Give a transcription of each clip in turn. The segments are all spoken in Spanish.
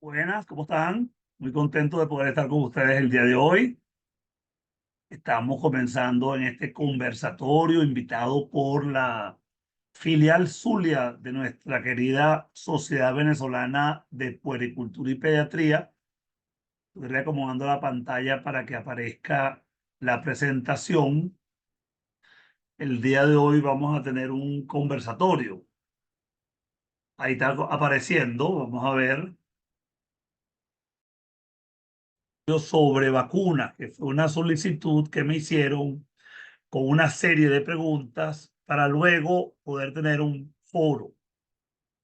Buenas, ¿cómo están? Muy contento de poder estar con ustedes el día de hoy. Estamos comenzando en este conversatorio invitado por la filial Zulia de nuestra querida Sociedad Venezolana de Puericultura y Pediatría. Estoy reacomodando la pantalla para que aparezca la presentación. El día de hoy vamos a tener un conversatorio. Ahí está apareciendo, vamos a ver, sobre vacunas, que fue una solicitud que me hicieron con una serie de preguntas para luego poder tener un foro.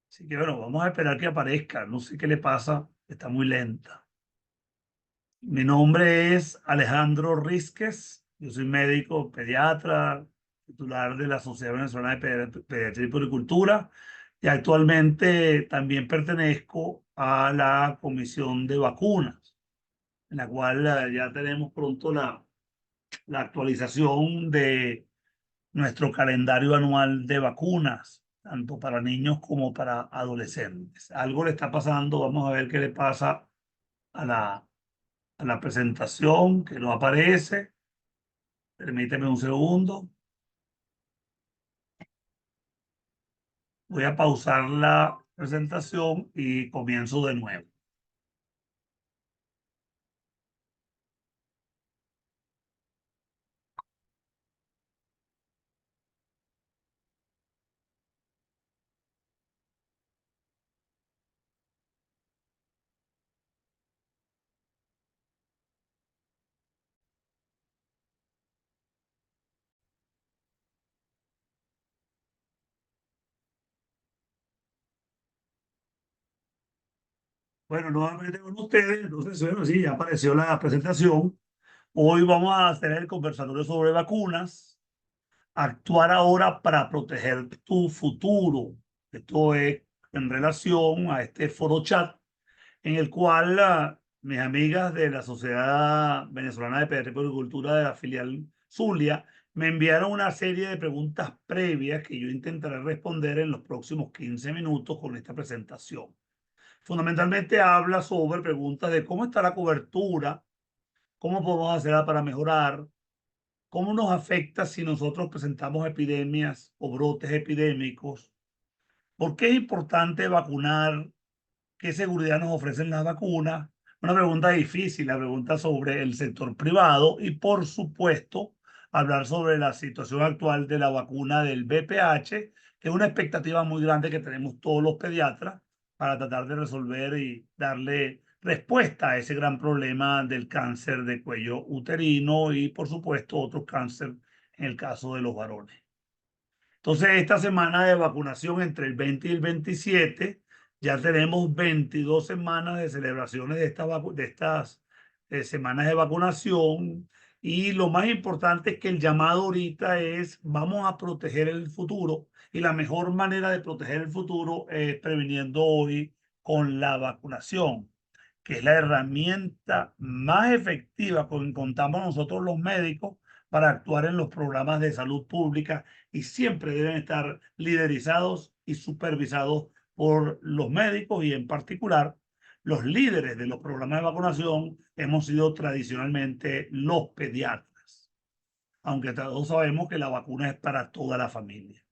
Así que bueno, vamos a esperar que aparezca. No sé qué le pasa, está muy lenta. Mi nombre es Alejandro Rizquez. Yo soy médico pediatra, titular de la Sociedad Venezolana de Pediatría y Puricultura, y actualmente también pertenezco a la Comisión de Vacunas, en la cual ya tenemos pronto la actualización de nuestro calendario anual de vacunas, tanto para niños como para adolescentes. Algo le está pasando, vamos a ver qué le pasa a la presentación, que no aparece. Permíteme un segundo. Voy a pausar la presentación y comienzo de nuevo. Bueno, nuevamente con ustedes, entonces, bueno, sí, ya apareció la presentación. Hoy vamos a hacer el conversatorio sobre vacunas. Actuar ahora para proteger tu futuro. Esto es en relación a este foro chat en el cual mis amigas de la Sociedad Venezolana de Pediatría y Puericultura de la filial Zulia me enviaron una serie de preguntas previas que yo intentaré responder en los próximos 15 minutos con esta presentación. Fundamentalmente habla sobre preguntas de cómo está la cobertura, cómo podemos hacerla para mejorar, cómo nos afecta si nosotros presentamos epidemias o brotes epidémicos, por qué es importante vacunar, qué seguridad nos ofrecen las vacunas. Una pregunta difícil, la pregunta sobre el sector privado y, por supuesto, hablar sobre la situación actual de la vacuna del VPH, que es una expectativa muy grande que tenemos todos los pediatras para tratar de resolver y darle respuesta a ese gran problema del cáncer de cuello uterino y, por supuesto, otros cáncer en el caso de los varones. Entonces, esta semana de vacunación entre el 20 y el 27, ya tenemos 22 semanas de celebraciones de estas semanas de vacunación. Y lo más importante es que el llamado ahorita es, vamos a proteger el futuro. Y la mejor manera de proteger el futuro es previniendo hoy con la vacunación, que es la herramienta más efectiva con que contamos nosotros los médicos para actuar en los programas de salud pública, y siempre deben estar liderizados y supervisados por los médicos, y en particular los líderes de los programas de vacunación hemos sido tradicionalmente los pediatras, aunque todos sabemos que la vacuna es para toda la familia.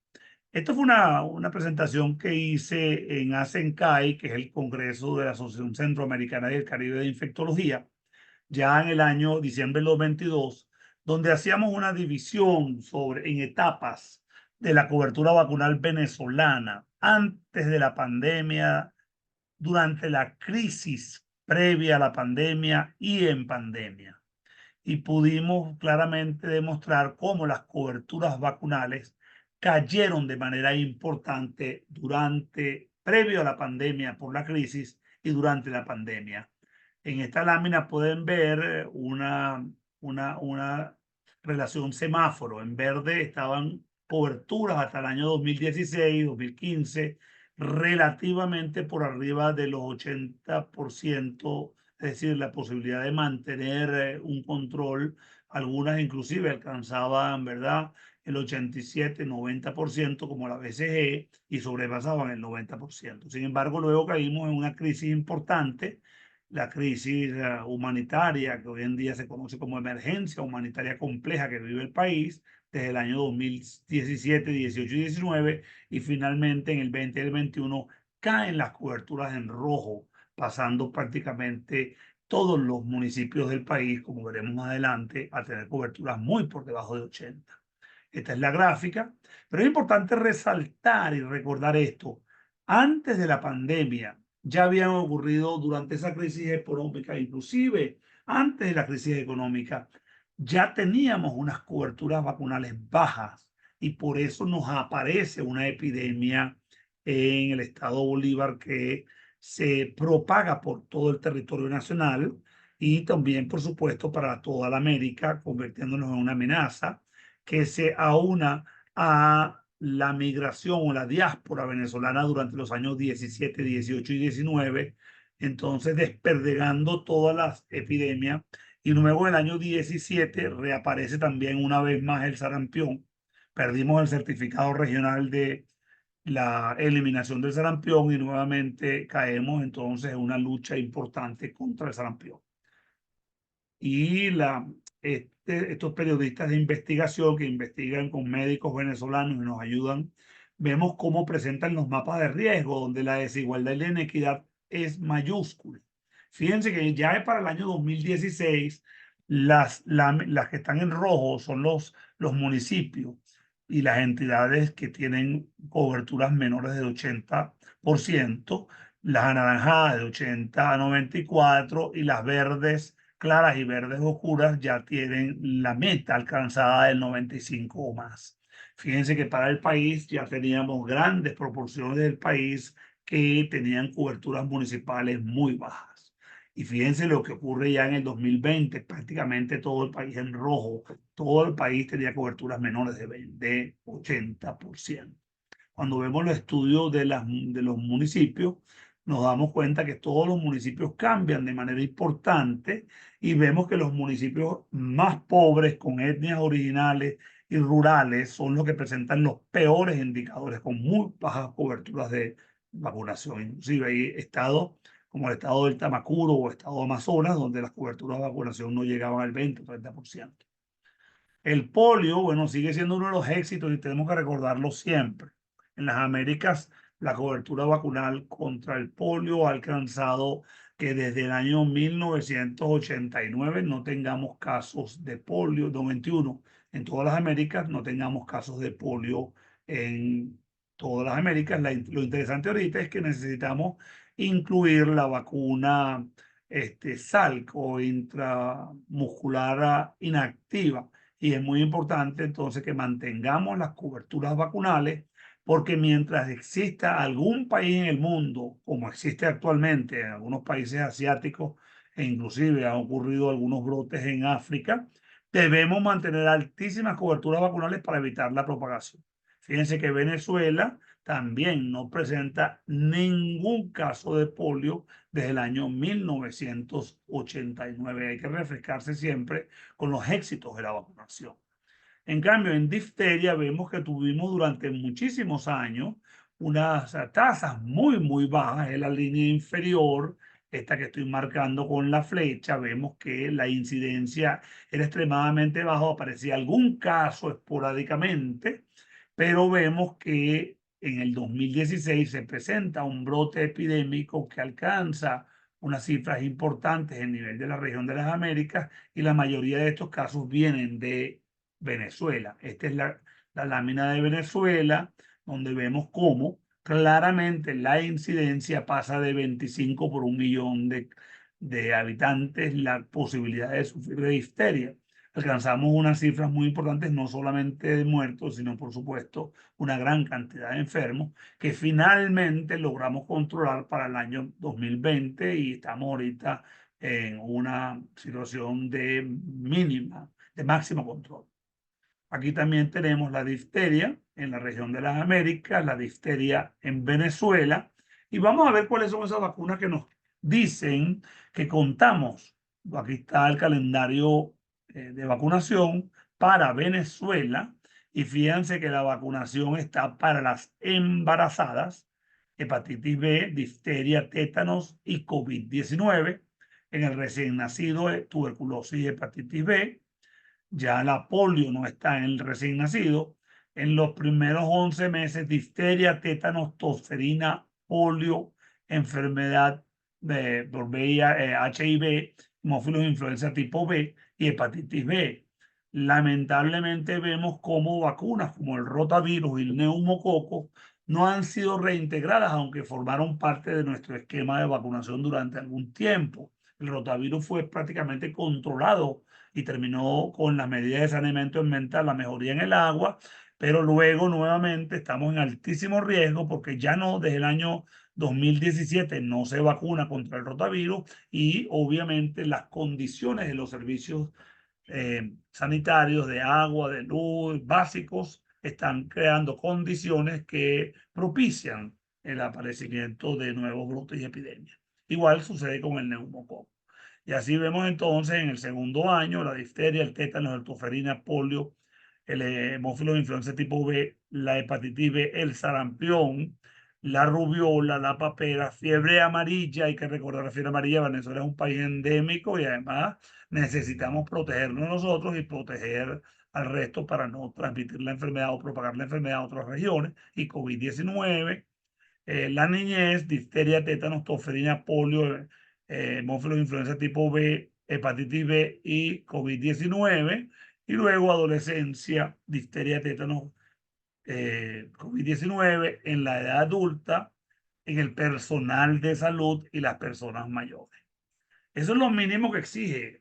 Esto fue una presentación que hice en ASENCAI, que es el Congreso de la Asociación Centroamericana y del Caribe de Infectología, ya en el año diciembre de los 22, donde hacíamos una división en etapas de la cobertura vacunal venezolana antes de la pandemia, durante la crisis previa a la pandemia y en pandemia. Y pudimos claramente demostrar cómo las coberturas vacunales cayeron de manera importante previo a la pandemia por la crisis y durante la pandemia. En esta lámina pueden ver una relación semáforo. En verde estaban coberturas hasta el año 2016, 2015, relativamente por arriba de los 80%, es decir, la posibilidad de mantener un control. Algunas inclusive alcanzaban, ¿verdad?, el 87-90% como la BCG y sobrepasaban el 90%. Sin embargo, luego caímos en una crisis importante, la crisis humanitaria, que hoy en día se conoce como emergencia humanitaria compleja que vive el país desde el año 2017, 18 y 19, y finalmente en el 20 y el 21 caen las coberturas en rojo, pasando prácticamente todos los municipios del país, como veremos más adelante, a tener coberturas muy por debajo de 80. Esta es la gráfica, pero es importante resaltar y recordar esto. Antes de la pandemia ya habían ocurrido durante esa crisis económica, inclusive antes de la crisis económica, ya teníamos unas coberturas vacunales bajas y por eso nos aparece una epidemia en el estado Bolívar que se propaga por todo el territorio nacional y también, por supuesto, para toda la América, convirtiéndonos en una amenaza que se aúna a la migración o la diáspora venezolana durante los años 17, 18 y 19, entonces desperdigando todas las epidemias. Y luego en el año 17 reaparece también una vez más el sarampión. Perdimos el certificado regional de la eliminación del sarampión y nuevamente caemos entonces en una lucha importante contra el sarampión. Y estos periodistas de investigación que investigan con médicos venezolanos y nos ayudan, vemos cómo presentan los mapas de riesgo, donde la desigualdad y la inequidad es mayúscula. Fíjense que ya para el año 2016, las que están en rojo son los municipios y las entidades que tienen coberturas menores del 80%, las anaranjadas de 80 a 94 y las verdes claras y verdes oscuras ya tienen la meta alcanzada del 95 o más. Fíjense que para el país ya teníamos grandes proporciones del país que tenían coberturas municipales muy bajas. Y fíjense lo que ocurre ya en el 2020, prácticamente todo el país en rojo, todo el país tenía coberturas menores de 80%. Cuando vemos los estudios de los municipios, nos damos cuenta que todos los municipios cambian de manera importante y vemos que los municipios más pobres, con etnias originales y rurales, son los que presentan los peores indicadores, con muy bajas coberturas de vacunación. Inclusive hay estados como el estado del Tamacuro o estado de Amazonas, donde las coberturas de vacunación no llegaban al 20 o 30%. El polio, bueno, sigue siendo uno de los éxitos y tenemos que recordarlo siempre. En las Américas, la cobertura vacunal contra el polio ha alcanzado que desde el año 1989 no tengamos casos de polio, 91 en todas las Américas, no tengamos casos de polio en todas las Américas. Lo interesante ahorita es que necesitamos incluir la vacuna SALC o intramuscular inactiva y es muy importante entonces que mantengamos las coberturas vacunales porque mientras exista algún país en el mundo, como existe actualmente en algunos países asiáticos e inclusive han ocurrido algunos brotes en África, debemos mantener altísimas coberturas vacunales para evitar la propagación. Fíjense que Venezuela también no presenta ningún caso de polio desde el año 1989. Hay que refrescarse siempre con los éxitos de la vacunación. En cambio, en difteria vemos que tuvimos durante muchísimos años unas tasas muy bajas en la línea inferior, esta que estoy marcando con la flecha, vemos que la incidencia era extremadamente baja, aparecía algún caso esporádicamente, pero vemos que en el 2016 se presenta un brote epidémico que alcanza unas cifras importantes en el nivel de la región de las Américas y la mayoría de estos casos vienen de Venezuela. Esta es la lámina de Venezuela, donde vemos cómo claramente la incidencia pasa de 25 por 1 millón de habitantes, la posibilidad de sufrir de difteria. Alcanzamos unas cifras muy importantes, no solamente de muertos, sino por supuesto una gran cantidad de enfermos que finalmente logramos controlar para el año 2020 y estamos ahorita en una situación de mínima, de máximo control. Aquí también tenemos la difteria en la región de las Américas, la difteria en Venezuela, y vamos a ver cuáles son esas vacunas que nos dicen que contamos. Aquí está el calendario de vacunación para Venezuela Y fíjense que la vacunación está para las embarazadas, hepatitis B, difteria, tétanos y COVID-19. En el recién nacido, tuberculosis y hepatitis B. Ya la polio no está en el recién nacido. En los primeros 11 meses, difteria, tétanos, tosferina, polio, enfermedad por HIV, hemófilos de influenza tipo B y hepatitis B. Lamentablemente vemos cómo vacunas como el rotavirus y el neumococo no han sido reintegradas, aunque formaron parte de nuestro esquema de vacunación durante algún tiempo. El rotavirus fue prácticamente controlado y terminó con las medidas de saneamiento ambiental, la mejoría en el agua, pero luego nuevamente estamos en altísimo riesgo porque ya no, desde el año 2017 no se vacuna contra el rotavirus y obviamente las condiciones de los servicios sanitarios, de agua, de luz, básicos, están creando condiciones que propician el aparecimiento de nuevos brotes y epidemias. Igual sucede con el neumococo. Y así vemos entonces en el segundo año la difteria, el tétano, la tosferina, polio, el hemófilo de influenza tipo B, la hepatitis B, el sarampión, la rubiola, la papera, fiebre amarilla. Hay que recordar la fiebre amarilla. Venezuela es un país endémico y además necesitamos protegernos nosotros y proteger al resto para no transmitir la enfermedad o propagar la enfermedad a otras regiones. Y COVID-19, la niñez, difteria, tétanos, tosferina, polio, hemófilos de influenza tipo B, hepatitis B y COVID-19. Y luego adolescencia, difteria, tétanos, COVID-19 en la edad adulta, en el personal de salud y las personas mayores. Eso es lo mínimo que exige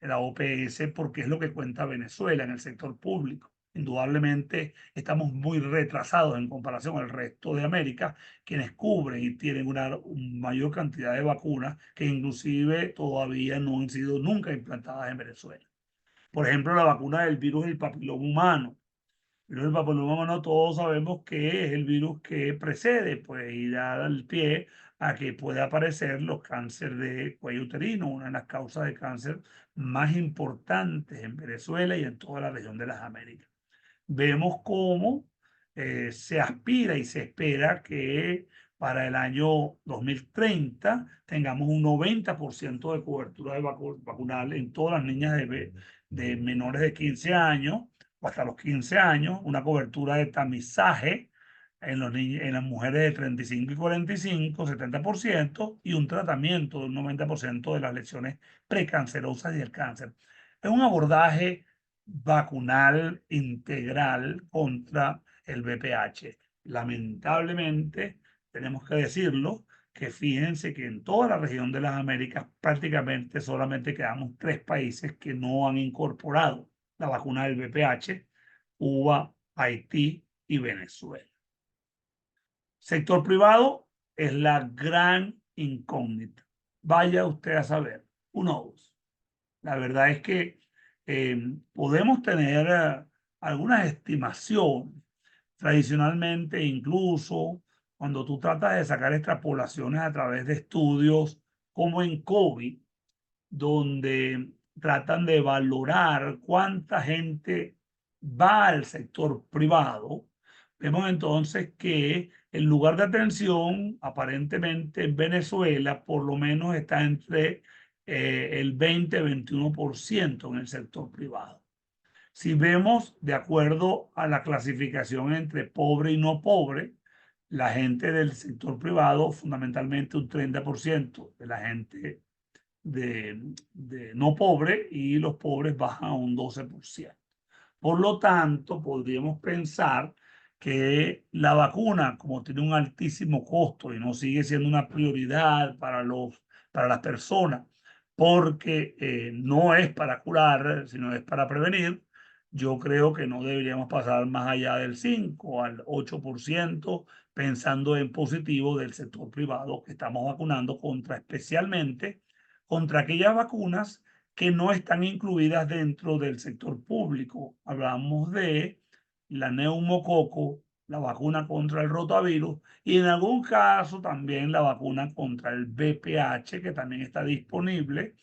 la OPS porque es lo que cuenta Venezuela en el sector público. Indudablemente estamos muy retrasados en comparación al resto de América, quienes cubren y tienen una mayor cantidad de vacunas que inclusive todavía no han sido nunca implantadas en Venezuela. Por ejemplo, la vacuna del virus del papiloma humano. El virus del papiloma humano todos sabemos que es el virus que precede, pues, y da el pie a que pueda aparecer los cánceres de cuello uterino, una de las causas de cáncer más importantes en Venezuela y en toda la región de las Américas. Vemos cómo se aspira y se espera que para el año 2030 tengamos un 90% de cobertura de vacunal en todas las niñas de menores de 15 años o hasta los 15 años, una cobertura de tamizaje en, en las mujeres de 35 y 45, 70%, y un tratamiento del 90% de las lesiones precancerosas y el cáncer. Es un abordaje vacunal integral contra el VPH. Lamentablemente, tenemos que decirlo, que fíjense que en toda la región de las Américas prácticamente solamente quedamos 3 países que no han incorporado la vacuna del VPH: Cuba, Haití y Venezuela. Sector privado es la gran incógnita. Vaya usted a saber. Who knows? La verdad es que podemos tener algunas estimaciones. Tradicionalmente, incluso cuando tú tratas de sacar extrapolaciones a través de estudios como en COVID, donde tratan de valorar cuánta gente va al sector privado, vemos entonces que el lugar de atención aparentemente en Venezuela por lo menos está entre el 20-21% en el sector privado. Si vemos de acuerdo a la clasificación entre pobre y no pobre, la gente del sector privado, fundamentalmente un 30% de la gente de no pobre, y los pobres bajan a un 12%. Por lo tanto, podríamos pensar que la vacuna, como tiene un altísimo costo y no sigue siendo una prioridad para las personas, porque no es para curar, sino es para prevenir, yo creo que no deberíamos pasar más allá del 5 al 8%, pensando en positivo del sector privado que estamos vacunando contra, especialmente contra aquellas vacunas que no están incluidas dentro del sector público. Hablamos de la neumococo, la vacuna contra el rotavirus y en algún caso también la vacuna contra el VPH, que también está disponible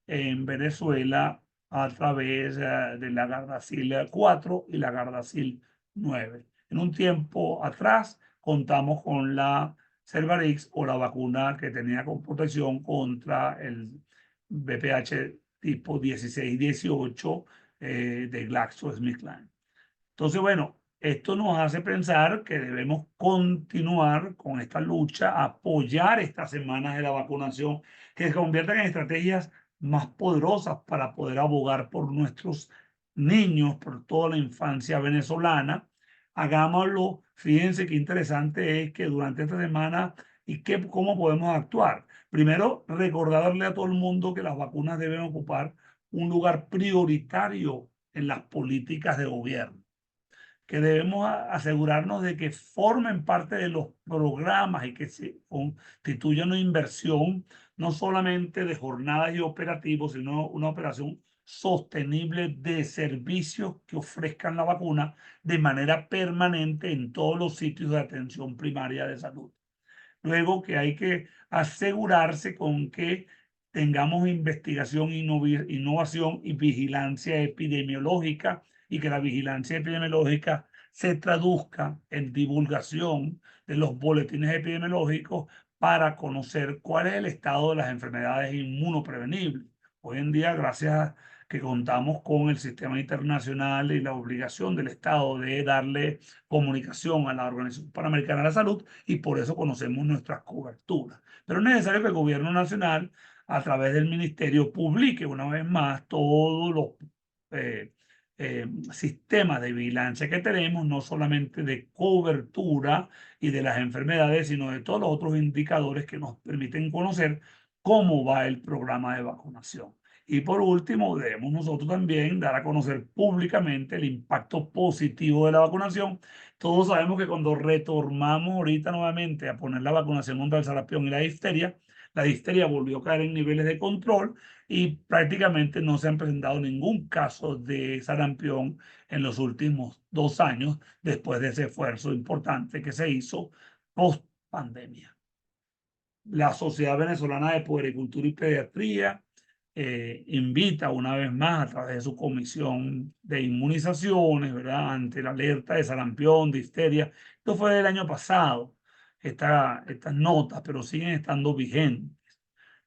en Venezuela a través de la Gardasil 4 y la Gardasil 9. En un tiempo atrás contamos con la Cervarix o la vacuna que tenía con protección contra el VPH tipo 16-18 de GlaxoSmithKline. Entonces, bueno, esto nos hace pensar que debemos continuar con esta lucha, apoyar estas semanas de la vacunación, que se conviertan en estrategias más poderosas para poder abogar por nuestros niños, por toda la infancia venezolana. Hagámoslo. Fíjense qué interesante es que durante esta semana cómo podemos actuar. Primero, recordarle a todo el mundo que las vacunas deben ocupar un lugar prioritario en las políticas de gobierno, que debemos asegurarnos de que formen parte de los programas y que se constituyan una inversión no solamente de jornadas y operativos, sino una operación sostenible de servicios que ofrezcan la vacuna de manera permanente en todos los sitios de atención primaria de salud. Luego que hay que asegurarse con que tengamos investigación, innovación y vigilancia epidemiológica, y que la vigilancia epidemiológica se traduzca en divulgación de los boletines epidemiológicos para conocer cuál es el estado de las enfermedades inmunoprevenibles. Hoy en día, gracias a que contamos con el sistema internacional y la obligación del Estado de darle comunicación a la Organización Panamericana de la Salud, y por eso conocemos nuestras coberturas. Pero es necesario que el gobierno nacional, a través del ministerio, publique una vez más todos los sistemas de vigilancia que tenemos, no solamente de cobertura y de las enfermedades, sino de todos los otros indicadores que nos permiten conocer cómo va el programa de vacunación. Y por último, debemos nosotros también dar a conocer públicamente el impacto positivo de la vacunación. Todos sabemos que cuando retornamos ahorita nuevamente a poner la vacunación contra el sarampión y la difteria volvió a caer en niveles de control y prácticamente no se han presentado ningún caso de sarampión en los últimos 2 años, después de ese esfuerzo importante que se hizo post pandemia. La Sociedad Venezolana de Puericultura y Pediatría invita una vez más a través de su comisión de inmunizaciones, ¿verdad? Ante la alerta de sarampión, difteria. Esto fue del año pasado, estas notas, pero siguen estando vigentes,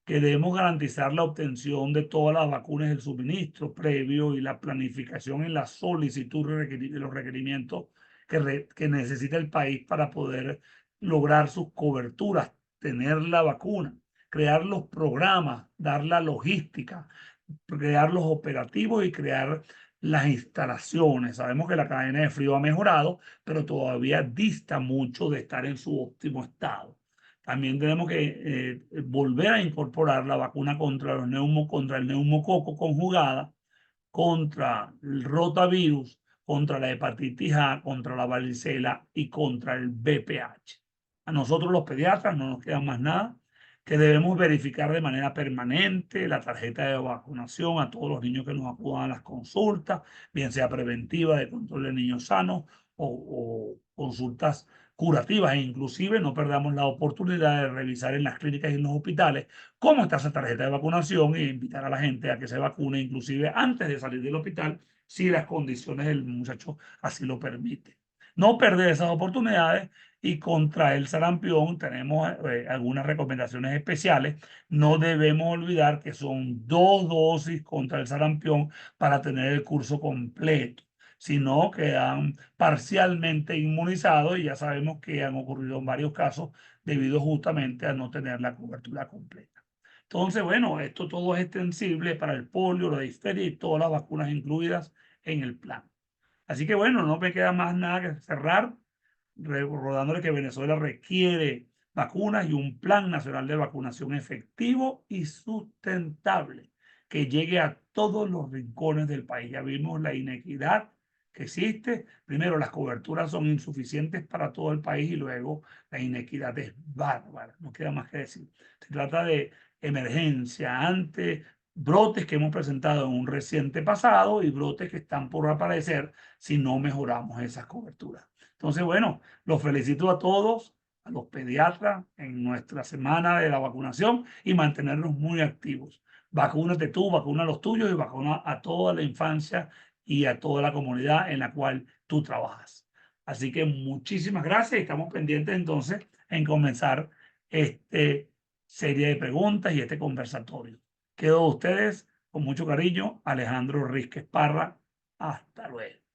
que debemos garantizar la obtención de todas las vacunas del suministro previo y la planificación en la solicitud de los requerimientos que necesita el país para poder lograr sus coberturas, tener la vacuna, crear los programas, dar la logística, crear los operativos y crear las instalaciones. Sabemos que la cadena de frío ha mejorado, pero todavía dista mucho de estar en su óptimo estado. También tenemos que volver a incorporar la vacuna contra el neumococo conjugada, contra el rotavirus, contra la hepatitis A, contra la varicela y contra el VPH. A nosotros los pediatras no nos queda más nada, que debemos verificar de manera permanente la tarjeta de vacunación a todos los niños que nos acudan a las consultas, bien sea preventiva de control de niños sanos o consultas curativas, e inclusive no perdamos la oportunidad de revisar en las clínicas y en los hospitales cómo está esa tarjeta de vacunación, e invitar a la gente a que se vacune inclusive antes de salir del hospital, si las condiciones del muchacho así lo permiten. No perder esas oportunidades. Y contra el sarampión tenemos algunas recomendaciones especiales. No debemos olvidar que son 2 dosis contra el sarampión para tener el curso completo, sino quedan parcialmente inmunizados, y ya sabemos que han ocurrido varios casos debido justamente a no tener la cobertura completa. Entonces, bueno, esto todo es extensible para el polio, la difteria y todas las vacunas incluidas en el plan. Así que bueno, no me queda más nada que cerrar recordándole que Venezuela requiere vacunas y un plan nacional de vacunación efectivo y sustentable que llegue a todos los rincones del país. Ya vimos la inequidad que existe. Primero, las coberturas son insuficientes para todo el país, y luego la inequidad es bárbara. No queda más que decir. Se trata de emergencia ante brotes que hemos presentado en un reciente pasado y brotes que están por aparecer si no mejoramos esas coberturas. Entonces, bueno, los felicito a todos, a los pediatras, en nuestra semana de la vacunación, y mantenernos muy activos. Vacúnate tú, vacuna a los tuyos y vacuna a toda la infancia y a toda la comunidad en la cual tú trabajas. Así que muchísimas gracias y estamos pendientes entonces en comenzar este serie de preguntas y este conversatorio. Quedo de ustedes con mucho cariño, Alejandro Rizquez Parra. Hasta luego.